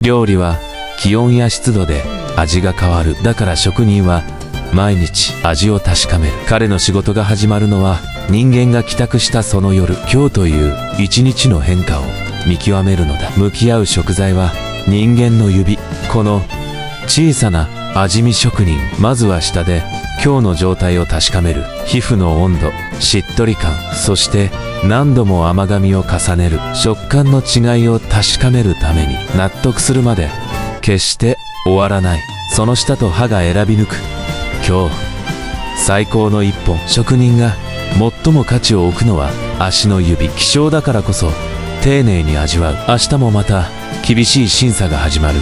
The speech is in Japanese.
料理は気温や湿度で味が変わる。だから職人は毎日味を確かめる。彼の仕事が始まるのは人間が帰宅したその夜。今日という一日の変化を見極めるのだ。向き合う食材は人間の指。この小さな味見職人。まずは舌で今日の状態を確かめる。皮膚の温度、しっとり感、そして何度も甘噛みを重ねる。食感の違いを確かめるために納得するまで決して終わらない。その舌と歯が選び抜く今日最高の一本。職人が最も価値を置くのは足の指。希少だからこそ丁寧に味わう。明日もまた厳しい審査が始まる。